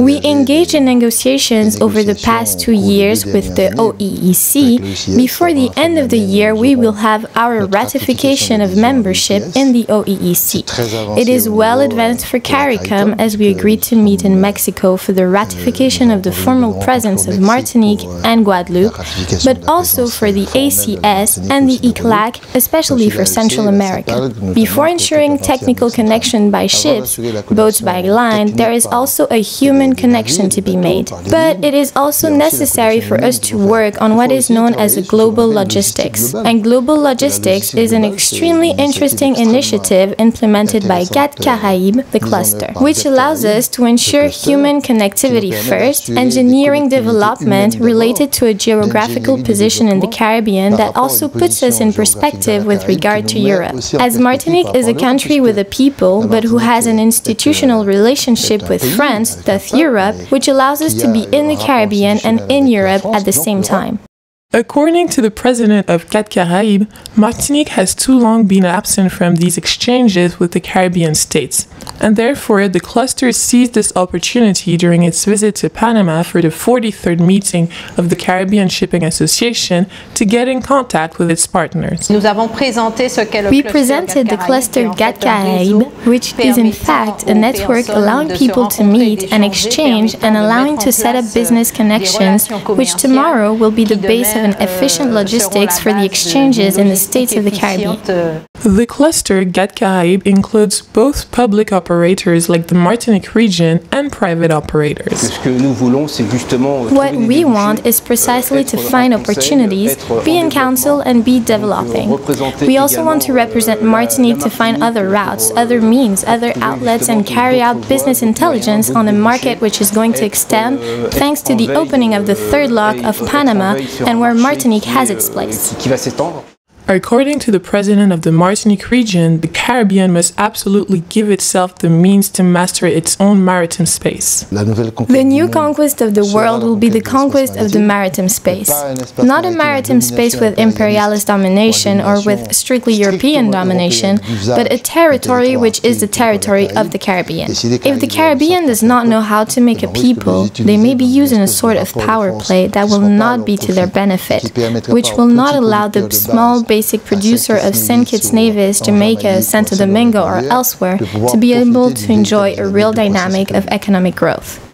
We engaged in negotiations over the past 2 years with the OEEC. Before the end of the year, we will have our ratification of membership in the OEEC. It is well advanced for CARICOM, as we agreed to meet in Mexico for the ratification of the formal presence of Martinique and Guadeloupe, but also for the ACS and the ICLAC, especially for Central America. Before ensuring technical connection by ships, boats by line, there is also a human connection to be made. But it is also necessary for us to work on what is known as global logistics. And global logistics is an extremely interesting initiative implemented by GAT Caraïbes, the cluster, which allows us to ensure human connectivity first, engineering development related to a geographical position in the Caribbean that also puts us in perspective with regard to Europe. As Martinique is a country with a people, but who has an institutional relationship with France, thus Europe, which allows us to be in the Caribbean and in Europe at the same time. According to the president of GAT Caraïbes, Martinique has too long been absent from these exchanges with the Caribbean states, and therefore the cluster seized this opportunity during its visit to Panama for the 43rd meeting of the Caribbean Shipping Association to get in contact with its partners. We presented the cluster GAT Caraïbes, which is in fact a network allowing people to meet and exchange and allowing to set up business connections, which tomorrow will be the base of an efficient logistics for the exchanges in the states of the Caribbean. The cluster GAT Caraïbes includes both public operators like the Martinique region and private operators. What we want is precisely to find opportunities, be in council and be developing. We also want to represent Martinique to find other routes, other means, other outlets and carry out business intelligence on a market which is going to extend thanks to the opening of the third lock of Panama and where Martinique has its place. According to the president of the Martinique region, the Caribbean must absolutely give itself the means to master its own maritime space. The new conquest of the world will be the conquest of the maritime space. Not a maritime space with imperialist domination or with strictly European domination, but a territory which is the territory of the Caribbean. If the Caribbean does not know how to make a people, they may be using a sort of power play that will not be to their benefit, which will not allow the small basic producer of St. Kitts Nevis, Jamaica, Santo Domingo or elsewhere to be able to enjoy a real dynamic of economic growth.